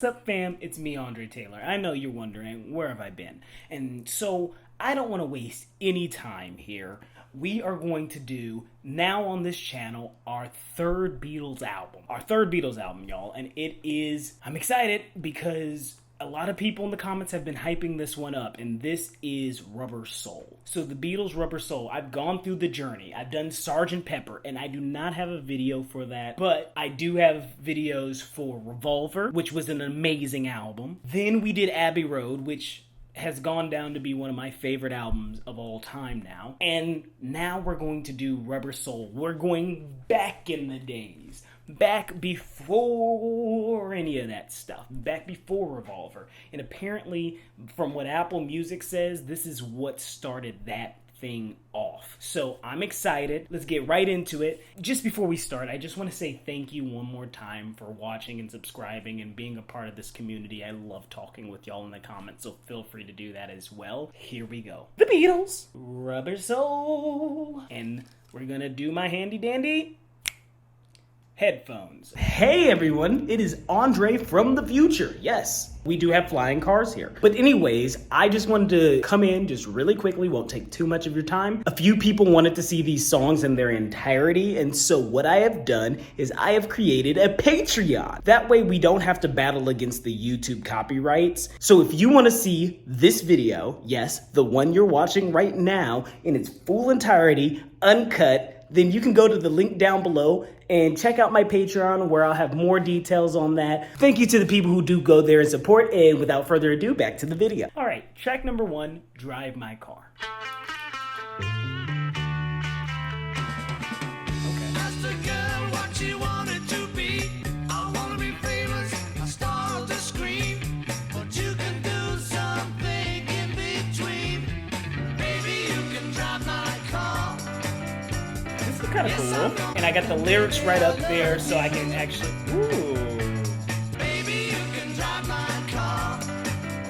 What's up, fam? It's me, Andre Taylor. I know you're wondering, where have I been? And so, I don't want to waste any time here. We are going to do, now on this channel, our third Beatles album. Our third Beatles album, y'all. And I'm excited because a lot of people in the comments have been hyping this one up, and this is Rubber Soul. So the Beatles' Rubber Soul, I've gone through the journey. I've done Sgt. Pepper, and I do not have a video for that, but I do have videos for Revolver, which was an amazing album. Then we did Abbey Road, which has gone down to be one of my favorite albums of all time now. And now we're going to do Rubber Soul. We're going back in the days. Back before any of that stuff. Back before Revolver. And apparently, from what Apple Music says, this is what started that thing off. So I'm excited. Let's get right into it. Just before we start, I just want to say thank you one more time for watching and subscribing and being a part of this community. I love talking with y'all in the comments, so feel free to do that as well. Here we go. The Beatles, Rubber Soul, and we're gonna do my handy dandy headphones. Hey everyone, it is Andre from the future. Yes, we do have flying cars here. But anyways, I just wanted to come in just really quickly, won't take too much of your time. A few people wanted to see these songs in their entirety, and so what I have done is I have created a Patreon. That way we don't have to battle against the YouTube copyrights. So if you want to see this video, yes, the one you're watching right now, in its full entirety, uncut, then you can go to the link down below and check out my Patreon where I'll have more details on that. Thank you to the people who do go there and support, and without further ado, back to the video. All right, track number 1, Drive My Car. Kind of cool, and I got the lyrics right up there, so I can actually. Ooh. Baby, you can drive my car.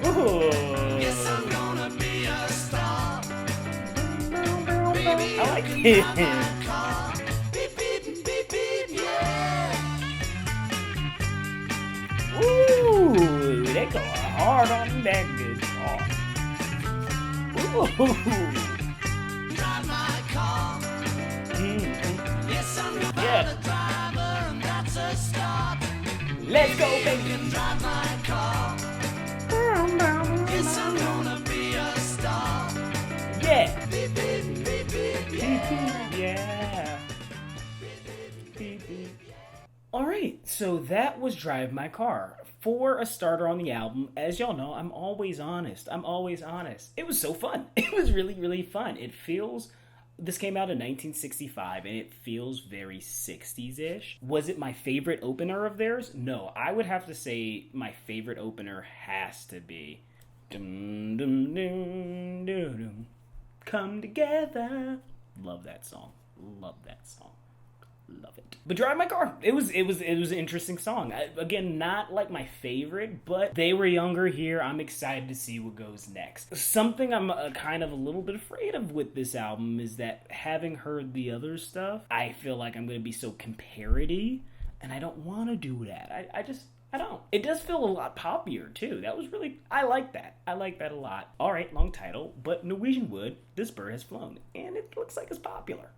Ooh. Yes, I'm gonna be a star. Baby, I like it. Beep, beep, beep, beep, yeah. Ooh, they go hard on that guitar. Ooh. Drive my car. Yes, I'm the driver, and that's a start. Let's go, baby. And drive my car. Yes, I'm gonna be a star. Yeah. Beep, beep, beep, beep, yeah. Yeah. Beep, beep. All right, so that was Drive My Car. For a starter on the album, as y'all know, I'm always honest. It was so fun. It was really, really fun. This came out in 1965, and it feels very 60s-ish. Was it my favorite opener of theirs? No, I would have to say my favorite opener has to be Dum Dum Dum Dum Dum Come Together. Love that song. Love it. But Drive My Car, it was an interesting song. Again, not like my favorite, but they were younger here. I'm excited to see what goes next. Something I'm kind of a little bit afraid of with this album is that having heard the other stuff, I feel like I'm going to be so comparity, and I don't want to do that. I don't. It does feel a lot poppier, too. I like that. I like that a lot. All right, long title, but Norwegian wood, this bird has flown, and it looks like it's popular.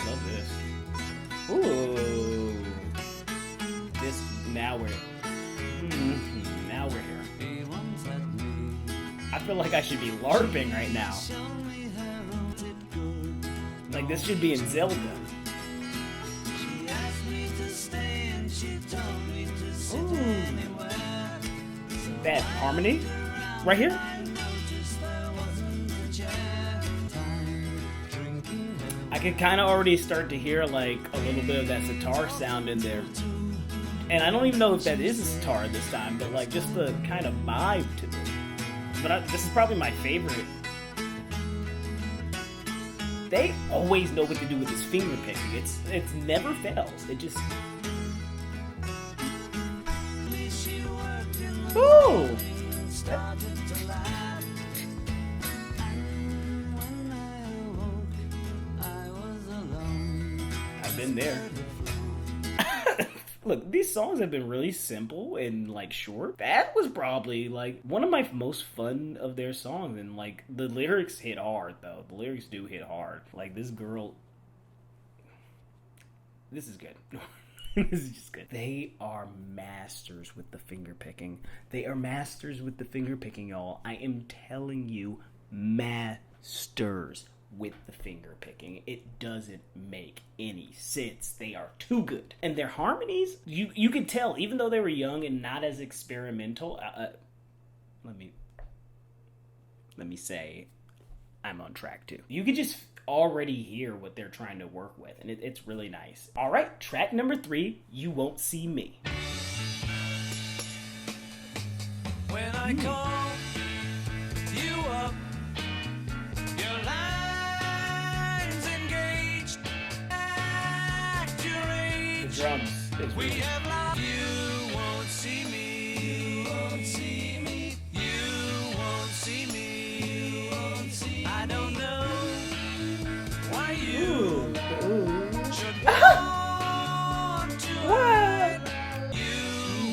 Love this. Ooh. Now we're here. I feel like I should be LARPing right now. Like this should be in Zelda. Ooh. That harmony right here. I could kind of already start to hear like a little bit of that sitar sound in there. And I don't even know if that is a sitar this time, but like just the kind of vibe to it. But this is probably my favorite. They always know what to do with this finger picking. It's never fails. It just. Ooh! I've been there. Look, these songs have been really simple and like short. That was probably like one of my most fun of their songs, and like the lyrics hit hard though. The lyrics do hit hard. Like this girl, this is good. This is just good. They are masters with the finger picking. They are masters with the finger picking, y'all. I am telling you, masters with the finger picking. It doesn't make any sense. They are too good. And their harmonies, you could tell, even though they were young and not as experimental, let me say, I'm on track too. You could just already hear what they're trying to work with, and it's really nice. All right, track number 3, You Won't See Me. When I call you up, your line's engaged. Accurate. The drums. We have lost. You won't see me. You won't see me. You won't see me. You won't see me. I don't know why you should want to hide. You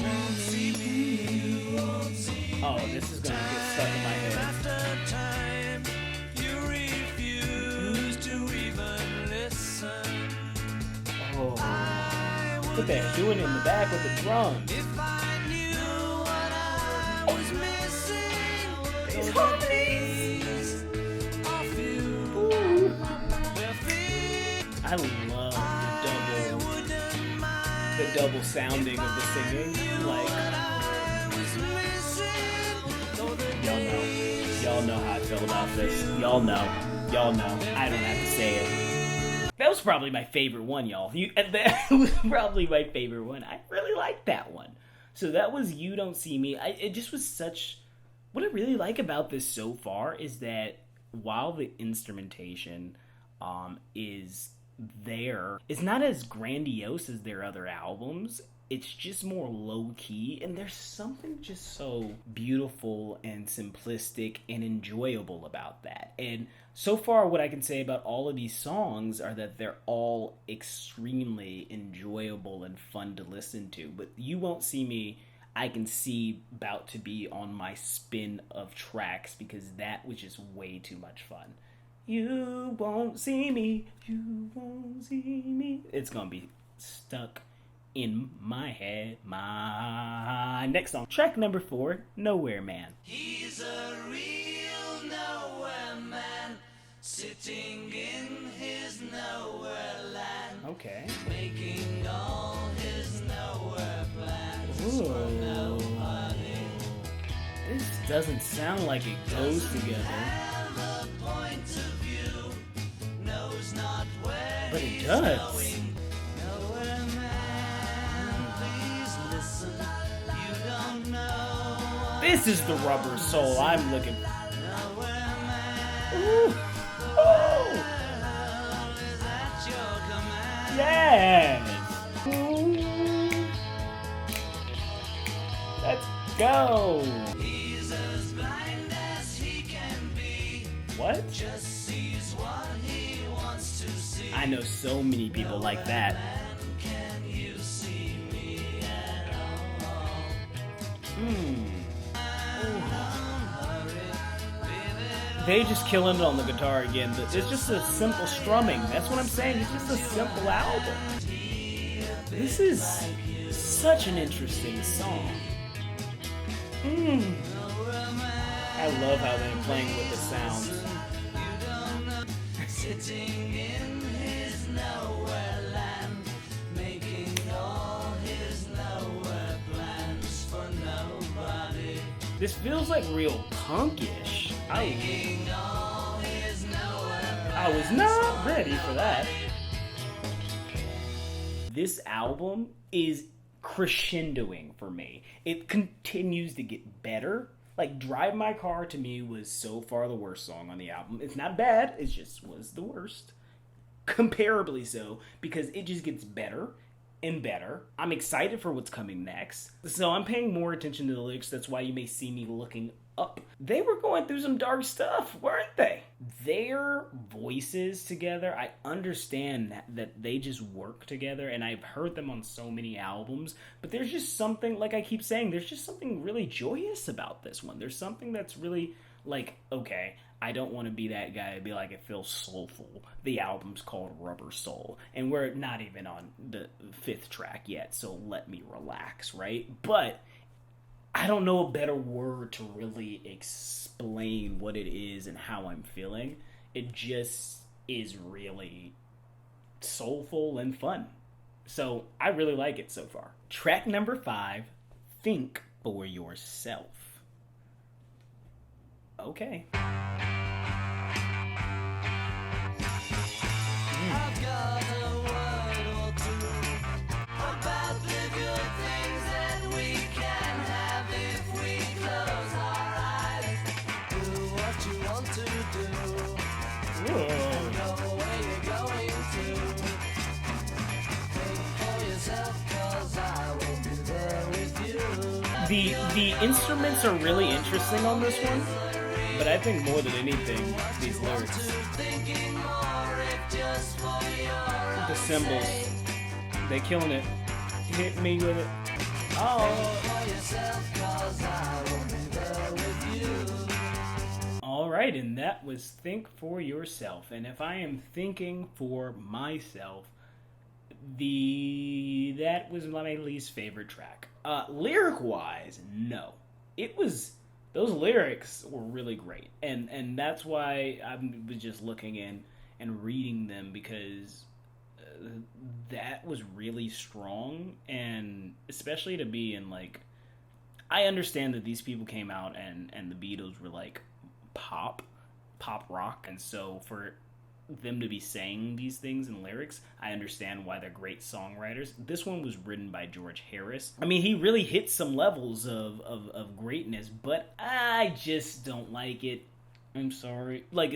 won't see me. You won't see me. Oh, this is gonna get stuck in my head. After time, you refuse to even listen. Oh, look at that, doing it in the back with the drums. If I knew what I was missing, These harmonies. of you, Ooh. well, think I love I wouldn't mind the double sounding of the singing. Like, I was missing. Though the y'all know how I feel about this. Y'all know. I don't have to say it. That was probably my favorite one, y'all. That was probably my favorite one. I really liked that one. So that was You Don't See Me. It just was such... What I really like about this so far is that while the instrumentation is there, it's not as grandiose as their other albums. It's just more low-key, and there's something just so beautiful and simplistic and enjoyable about that. And so far, what I can say about all of these songs are that they're all extremely enjoyable and fun to listen to. But You Won't See Me, I can see about to be on my spin of tracks, because that was just way too much fun. You won't see me, you won't see me. It's gonna be stuck in my head. My next song, track number 4, Nowhere Man. He's a real nowhere man, sitting in his nowhere land, Okay. making all his nowhere plans Ooh. for nobody. This doesn't sound like it goes together, Have a point of view, knows not where but it he's does. going. Nowhere man, please listen. You don't know. This is the rubber soul I'm looking for. Nowhere man. Ooh. Oh. Is at your command. Yes. Ooh. Let's go. He's as blind as he can be. What? Just sees what he wants to see. I know so many people like that. And can you see me at all? They just killing it on the guitar again, but it's just a simple strumming. That's what I'm saying. It's just a simple album. This is such an interesting song. I love how they're playing with the sounds. Sitting in his nowhere land, making all his nowhere plans for nobody. This feels like real punkish. Making all his nowhere I was not ready for that. This album is crescendoing for me. It continues to get better. Like, Drive My Car to me was so far the worst song on the album. It's not bad, it just was the worst. Comparably so, because it just gets better. and better. I'm excited for what's coming next. So I'm paying more attention to the lyrics. That's why you may see me looking up. They were going through some dark stuff, weren't they? Their voices together, I understand that they just work together, and I've heard them on so many albums, but there's just something, like I keep saying, there's just something really joyous about this one. There's something that's really like, okay, I don't want to be that guy to be like, it feels soulful. The album's called Rubber Soul, and we're not even on the 5th track yet, so let me relax, right? But I don't know a better word to really explain what it is and how I'm feeling. It just is really soulful and fun. So I really like it so far. Track number 5, Think for Yourself. Okay. I've got a word or two about the good things that we can have if we close our eyes. Do what you want to do. And go where you're going to. Think for yourself, 'cause I will be there with you. The instruments are really interesting on this one, but I think more than anything, these lyrics. The cymbals, they killing it. Hit me with it. Oh. All right, and that was Think for Yourself. And if I am thinking for myself, that was my least favorite track. Lyric-wise, no. Those lyrics were really great. And that's why I was just looking in and reading them, because that was really strong, and especially to be in, like, I understand that these people came out and the Beatles were like pop rock, and so for them to be saying these things in lyrics, I understand why they're great songwriters. This one was written by George Harris. I mean, he really hit some levels of greatness, but I just don't like it. I'm sorry. Like,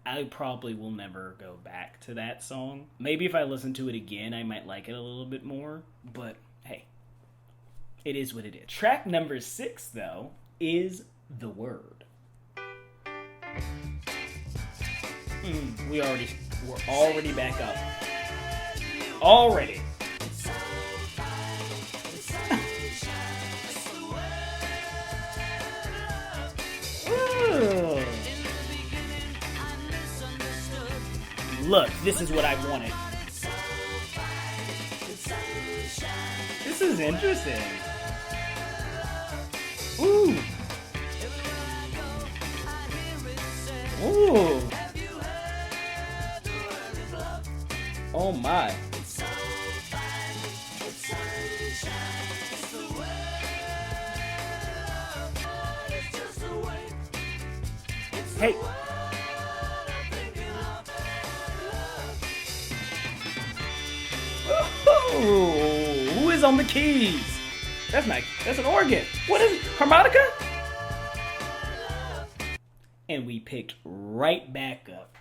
I probably will never go back to that song. Maybe if I listen to it again, I might like it a little bit more, but hey, it is what it is. Track number 6, though, is The Word. We're already back up. Already. Look, this is what I wanted. This is interesting. Ooh. Ooh. Oh my. Hey. Ooh, who is on the keys? That's an organ. What is it? Harmonica? And we picked right back up.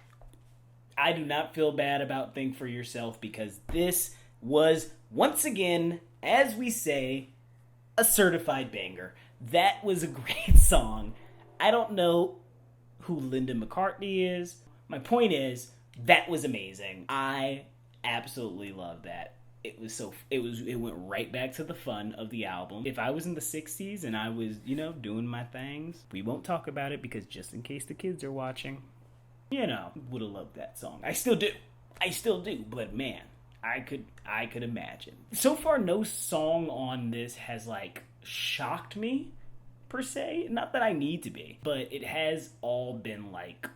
I do not feel bad about Think for Yourself, because this was, once again, as we say, a certified banger. That was a great song. I don't know who Linda McCartney is. My point is, that was amazing. I absolutely love that. It went right back to the fun of the album. If I was in the 60s and I was, doing my things, we won't talk about it, because just in case the kids are watching, would have loved that song. I still do, but man, I could imagine. So far, no song on this has, like, shocked me, per se. Not that I need to be, but it has all been, like,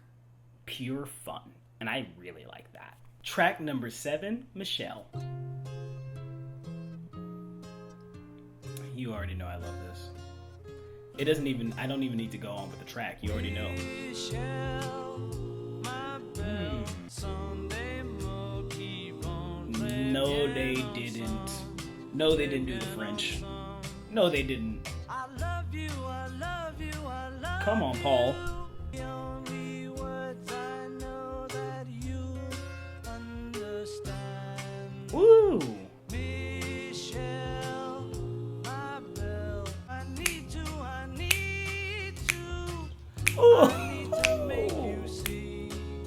pure fun, and I really like that. Track number 7, Michelle. You already know I love this. I don't even need to go on with the track. You already know. No, they didn't. No, they didn't do the French. No, they didn't. Come on, Paul. Woo!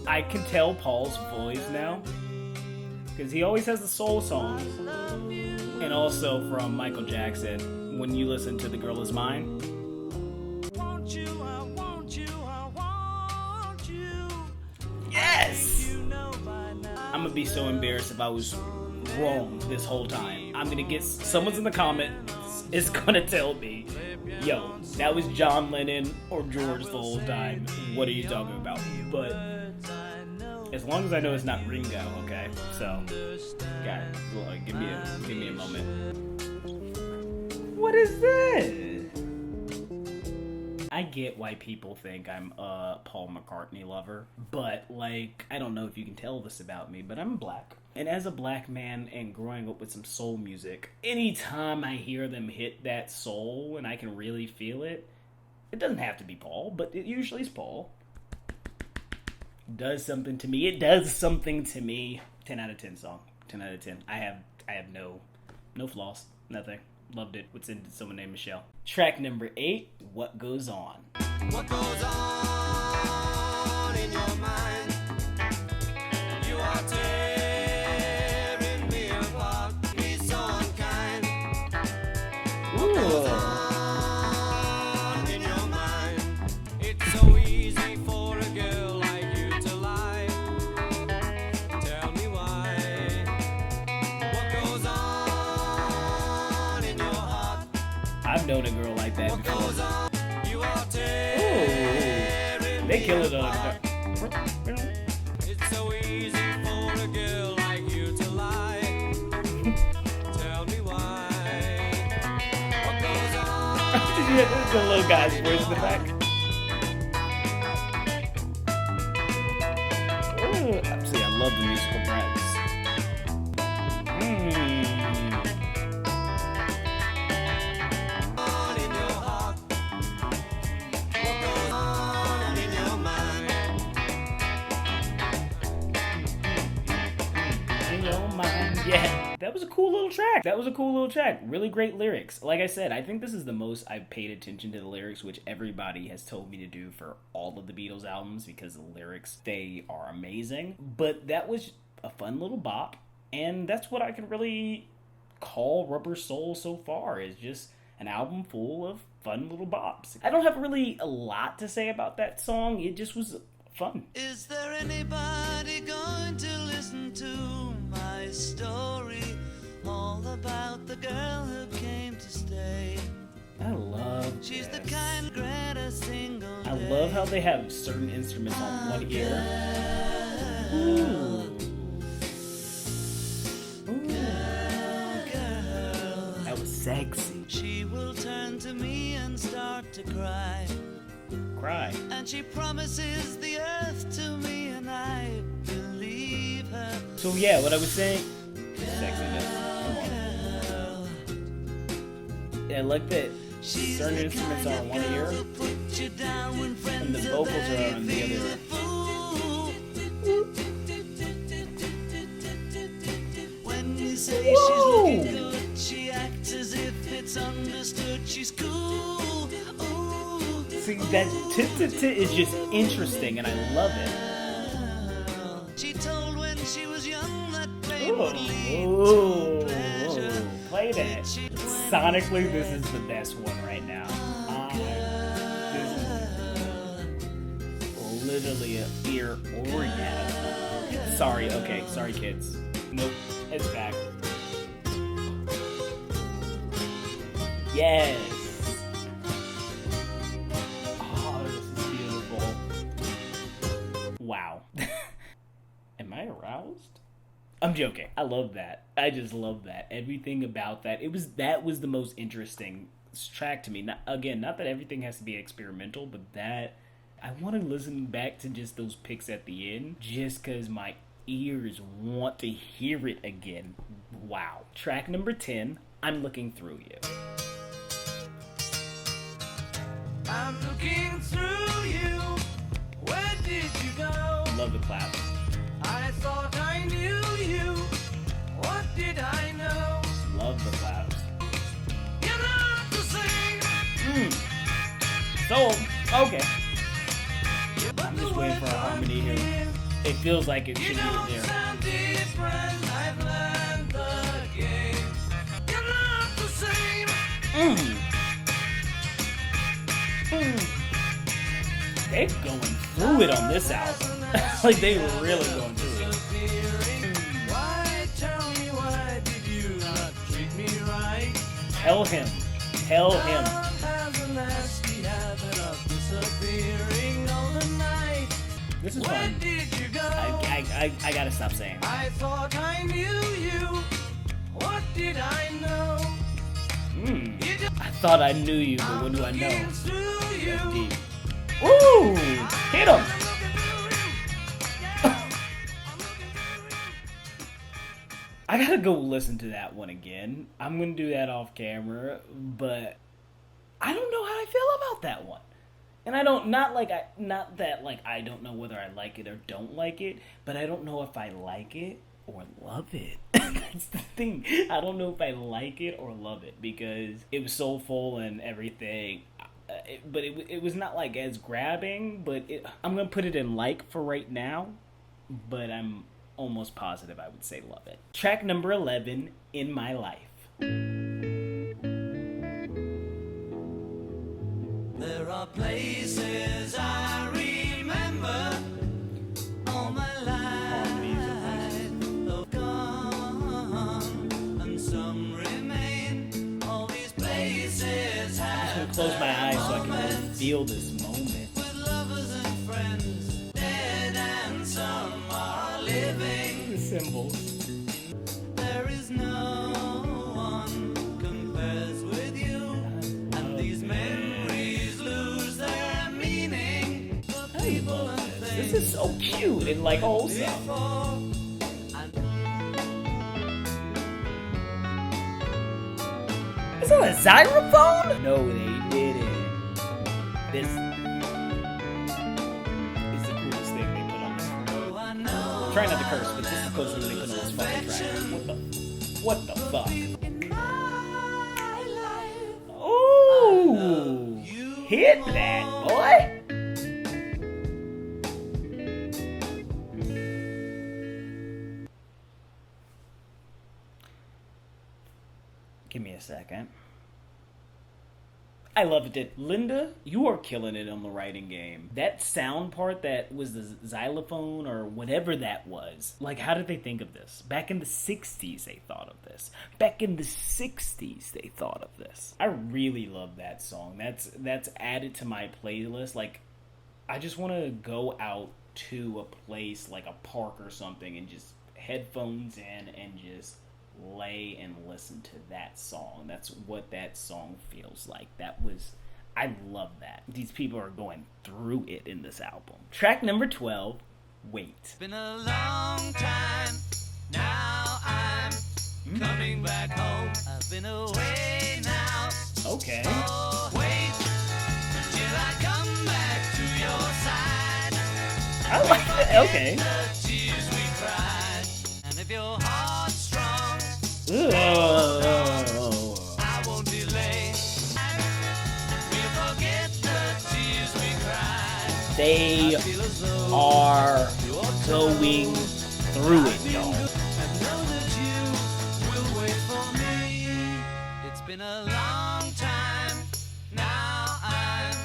I can tell Paul's voice now, because he always has the soul songs. And also from Michael Jackson, when you listen to The Girl Is Mine. Want you, I want you, I want you. Yes! You know by now. I'm gonna be so embarrassed if I was wrong this whole time. I'm gonna get someone's in the comments is gonna tell me, yo, that was John Lennon or George the whole time. What are you talking about? But as long as I know it's not Ringo, okay? So, guys, give me a moment. What is this? I get why people think I'm a Paul McCartney lover, but like, I don't know if you can tell this about me, but I'm black. And as a black man and growing up with some soul music, anytime I hear them hit that soul and I can really feel it, it doesn't have to be Paul, but it usually is Paul. It does something to me. It does something to me. 10 out of 10 song. 10 out of 10. I have no flaws. Nothing. Loved it. What's in someone named Michelle. Track number 8, What Goes On. What goes on in your mind? You are tearing me apart. He's so unkind. What goes on in your mind? It's so easy for a girl like you to lie. Tell me why. What goes on in your heart? I've known a girl like that What before. goes on? You are tearing They kill it on It's so easy for a girl like you to lie. Tell me why. What goes on? There's a little guy's voice in the back. See, I love the musical breaths. On in your heart. What goes on in your mind? In your mind. Yeah, that was a cool little track. Really great lyrics. Like I said, I think this is the most I've paid attention to the lyrics, which everybody has told me to do for all of the Beatles albums, because the lyrics, they are amazing. But that was a fun little bop, and that's what I can really call Rubber Soul so far, is just an album full of fun little bops. I don't have really a lot to say about that song. It just was fun. Is there anybody going to listen to my story? All about the girl who came to stay. I love She's the this. kind grant a single I love how they have certain instruments on one ear. Ooh. That was sexy. She will turn to me and start to cry. Cry. And she promises the earth to me, and I believe her. So yeah, what I was saying, sexiness. Come on. Yeah, I like that She's certain the instruments kind are on of one girl ear, who'll put you down when friends and the vocals are they on the feel other. a fool. When you say she's looking good, she acts as if it's understood. She's cool. Ooh. See, that tit is just interesting, and I love it. She told when she was young that pain would lead Ooh, to pleasure. play that. Sonically, this is the best one right now. This is literally an ear orgasm. Sorry, okay, sorry kids. Nope, it's back. Yes. Oh, this is beautiful. Wow. Am I aroused? I'm joking. I love that. I just love that. Everything about that. That was the most interesting track to me. Not that everything has to be experimental, but that I want to listen back to just those picks at the end, just because my ears want to hear it again. Wow. Track number 10, I'm Looking Through You. I'm looking through you. Where did you go? Love the clap. I thought I knew you. What did I know? Love the claps. You're not the same. So, okay. feels like it should be there. They're going through it on this album. Like, they were really going through it. Tell him. Tell him. This is fun. I gotta stop saying. I thought I knew you. What did I know? I thought I knew you, but what do I know? That's deep. Ooh! Hit him! I gotta go listen to that one again. I'm gonna do that off camera, but I don't know how I feel about that one. And I don't, not that I don't know whether I like it or don't like it, but I don't know if I like it or love it. That's the thing. I don't know if I like it or love it, because it was soulful and everything, but it was not like as grabbing, but I'm going to put it in like for right now, but I'm almost positive I would say love it. Track number 11, In My Life. There are places I remember all my life have gone, and some remain. All these places have. I'm just gonna close my eyes so I can really feel this moment. With lovers and friends, dead and some are living. The symbols. There is no one compares with you, and these memories lose their meaning. The people and things. This is so cute and like wholesome. Is that a xylophone? No, they didn't. This is the coolest thing they put on this. I'm trying not to curse, but this is the coolest thing they put on this fucking track. What the fuck? Ooh! Hit that, boy! Give me a second. I loved it. Linda, you are killing it on the writing game. That sound part that was the xylophone or whatever that was. Like, how did they think of this? Back in the 60s, they thought of this. Back in the 60s, they thought of this. I really love that song. That's added to my playlist. Like, I just want to go out to a place like a park or something and just headphones in and just lay and listen to that song. That's what that song feels like. I love that. These people are going through it in this album. Track number 12, Wait. It's been a long time, now I'm coming back home. I've been away now. Okay. Oh, wait till I come back to your side. I like it. Okay. The tears we cried, and if your heart's strong, Ooh. I won't delay. We'll forget the tears we cried. They I feel as though are you're going through it, y'all. I know that you will wait for me. It's been a long time, now I'm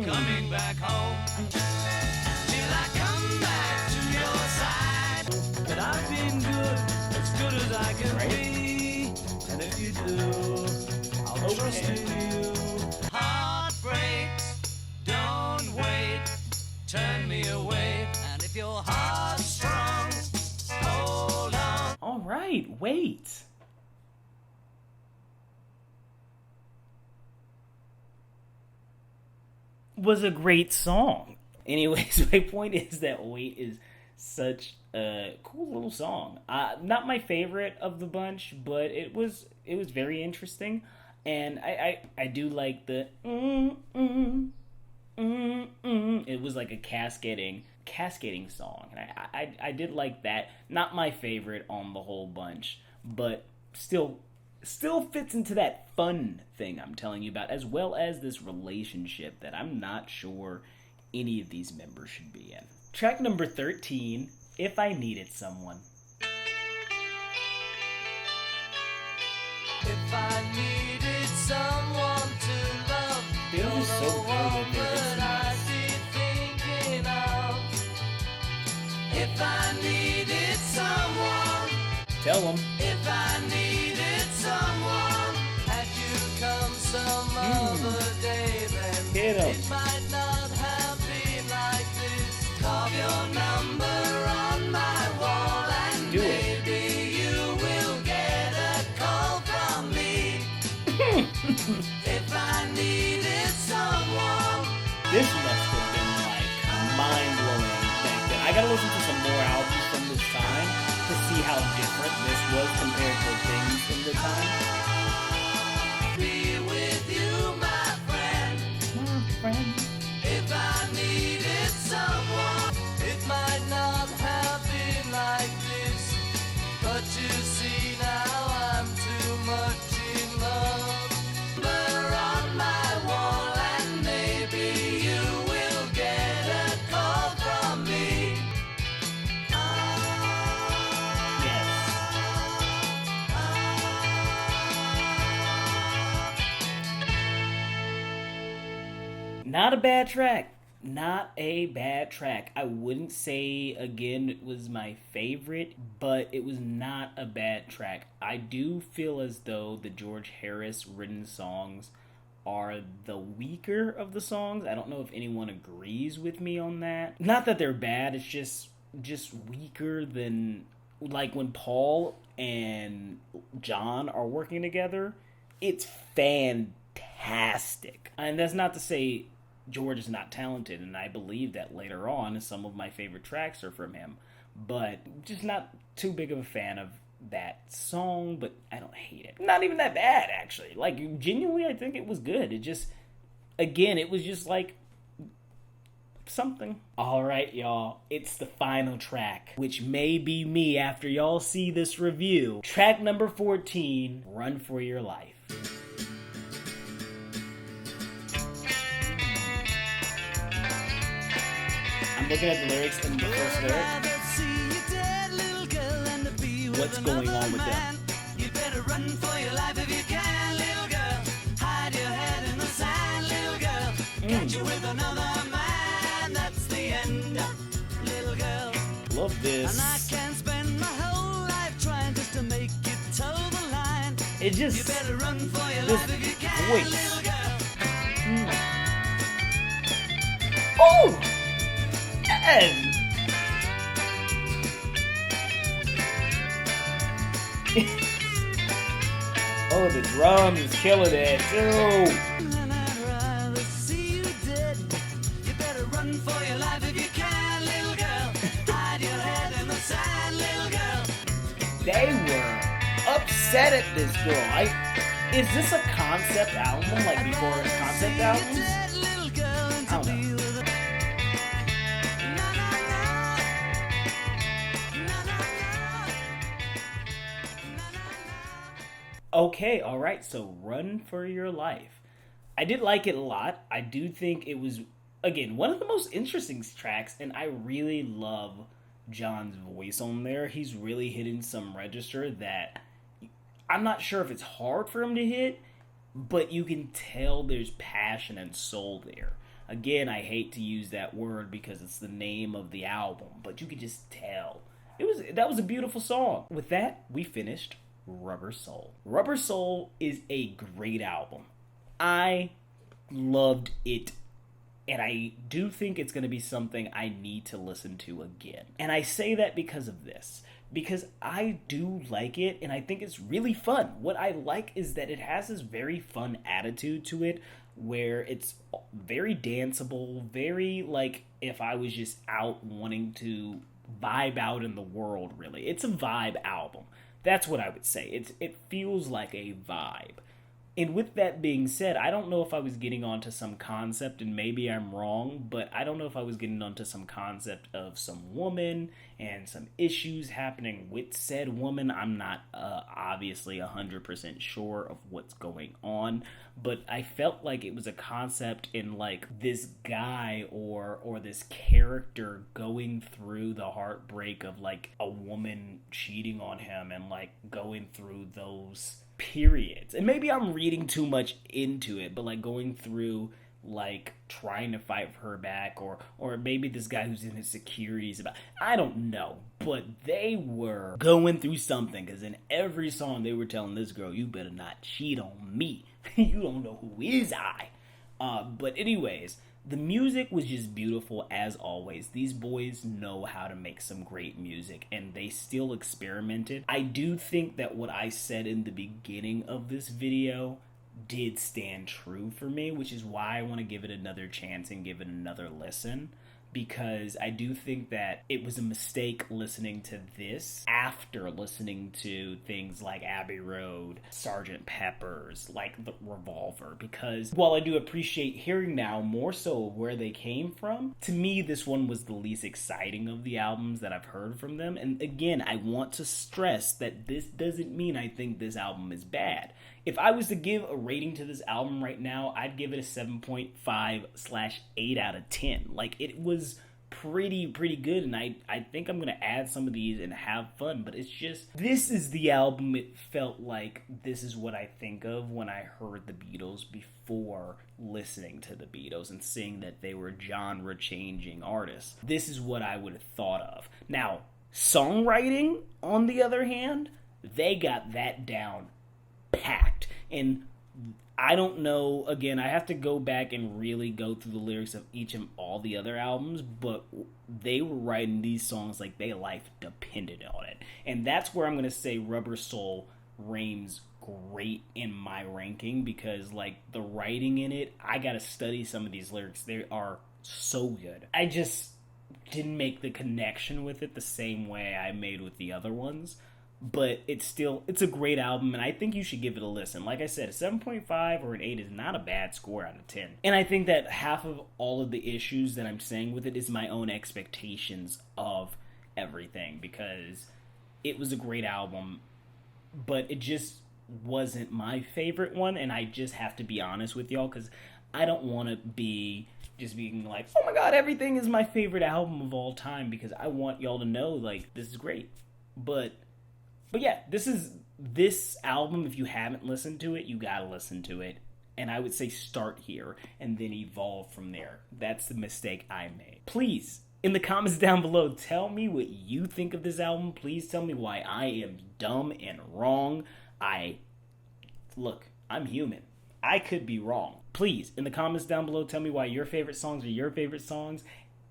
coming back home. Till I come back to your side. But I've been good as I can be. And if you do, I'll trust in you. Heartbreaks, don't wait, turn me away. And if your heart's strong, hold on. All right, Wait. Was a great song. Anyways, my point is that Wait is such a cool little song. Not my favorite of the bunch, but it was very interesting, and I do like the It was like a cascading song, and I did like that. Not my favorite on the whole bunch, but still fits into that fun thing I'm telling you about, as well as this relationship that I'm not sure any of these members should be in. Track number 13, If I Needed Someone. If I needed someone to love, You're you're so the good one with your that instruments. I'd be thinking of. If I needed someone, Tell them. if I needed someone, had you come some other day, then Hit 'em. it might not have been like this. Carve your number on my wall, and Do it. maybe you will get a call from me. If I needed someone. This must have been like mind-blowing back then. I gotta listen to some more albums from this time to see how different this was compared to things from the time. Be with you, my friend. My friend. If I needed someone, it might not have been like this. But you see now I'm too much in love. Number on my wall, and maybe you will get a call from me. Yes. Not a bad track. Not a bad track. I wouldn't say, again, it was my favorite, but it was not a bad track. I do feel as though the George Harris written songs are the weaker of the songs. I don't know if anyone agrees with me on that. Not that they're bad, it's just weaker than, like, when Paul and John are working together. It's fantastic. And that's not to say George is not talented, and I believe that later on some of my favorite tracks are from him, but just not too big of a fan of that song. But I don't hate it. Not even that bad, actually. Like, genuinely, I think it was good. It just, again, it was just like something. Alright, y'all, it's the final track, which may be me after y'all see this review. Track number 14, Run for Your Life. I'm looking at the lyrics in the first lyric. What's going on with them? You better run for your life if you can, little girl. Hide your head in the sand, little girl. Catch you with another man, that's the end, little girl. Love this. And I can't spend my whole life trying just to make you toe the line. It just, You better run for your this life if you can, voice. little girl. Oh! Yes! Oh, the drums killing it too. And I'd rather see you dead. You better run for your life if you can, little girl. Hide your head in the sand, little girl. They were upset at this girl. Is this a concept album, like before concept albums? I don't know. Okay, alright, so Run for Your Life. I did like it a lot. I do think it was, again, one of the most interesting tracks, and I really love John's voice on there. He's really hitting some register that I'm not sure if it's hard for him to hit, but you can tell there's passion and soul there. Again, I hate to use that word because it's the name of the album, but you can just tell. That was a beautiful song. With that, we finished Rubber Soul. Rubber Soul is a great album. I loved it, and I do think it's going to be something I need to listen to again. And I say that because of this. Because I do like it, and I think it's really fun. What I like is that it has this very fun attitude to it, where it's very danceable, very like if I was just out wanting to vibe out in the world, really. It's a vibe album. That's what I would say. It feels like a vibe. And with that being said, I don't know if I was getting onto some concept, and maybe I'm wrong, but I don't know if I was getting onto some concept of some woman and some issues happening with said woman. I'm not obviously 100% sure of what's going on, but I felt like it was a concept in like this guy or this character going through the heartbreak of like a woman cheating on him and like going through those periods. And maybe I'm reading too much into it, but like going through like trying to fight for her back, or maybe this guy who's in his securities about, I don't know, but they were going through something, because in every song they were telling this girl, you better not cheat on me. You don't know who is I. But anyways, the music was just beautiful as always. These boys know how to make some great music, and they still experimented. I do think that what I said in the beginning of this video did stand true for me, which is why I want to give it another chance and give it another listen, because I do think that it was a mistake listening to this after listening to things like Abbey Road, Sgt. Pepper's, like the Revolver, because while I do appreciate hearing now more so where they came from, to me this one was the least exciting of the albums that I've heard from them. And again, I want to stress that this doesn't mean I think this album is bad. If I was to give a rating to this album right now, I'd give it a 7.5/8 out of 10. Like, it was pretty good, and I think I'm going to add some of these and have fun, but it's just, this is the album it felt like this is what I think of when I heard the Beatles before listening to the Beatles and seeing that they were genre-changing artists. This is what I would have thought of. Now, songwriting, on the other hand, they got that down packed. And I don't know, again, I have to go back and really go through the lyrics of each and all the other albums, but they were writing these songs like their life depended on it. And that's where I'm going to say Rubber Soul reigns great in my ranking, because like the writing in it, I got to study some of these lyrics. They are so good. I just didn't make the connection with it the same way I made with the other ones. But it's a great album, and I think you should give it a listen. Like I said, a 7.5 or an 8 is not a bad score out of 10. And I think that half of all of the issues that I'm saying with it is my own expectations of everything, because it was a great album, but it just wasn't my favorite one, and I just have to be honest with y'all, because I don't want to be just being like, oh my god, everything is my favorite album of all time, because I want y'all to know, like, this is great. But yeah, this album, if you haven't listened to it, you gotta listen to it. And I would say start here and then evolve from there. That's the mistake I made. Please, in the comments down below, tell me what you think of this album. Please tell me why I am dumb and wrong. Look, I'm human. I could be wrong. Please, in the comments down below, tell me why your favorite songs are your favorite songs.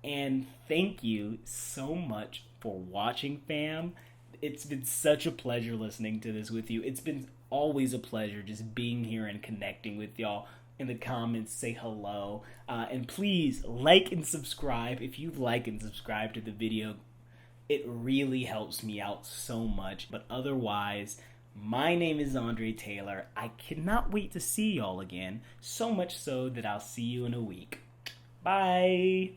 And thank you so much for watching, fam. It's been such a pleasure listening to this with you. It's been always a pleasure just being here and connecting with y'all. In the comments, say hello. And please like and subscribe. If you like and subscribe to the video, it really helps me out so much. But otherwise, my name is Andre Taylor. I cannot wait to see y'all again. So much so that I'll see you in a week. Bye.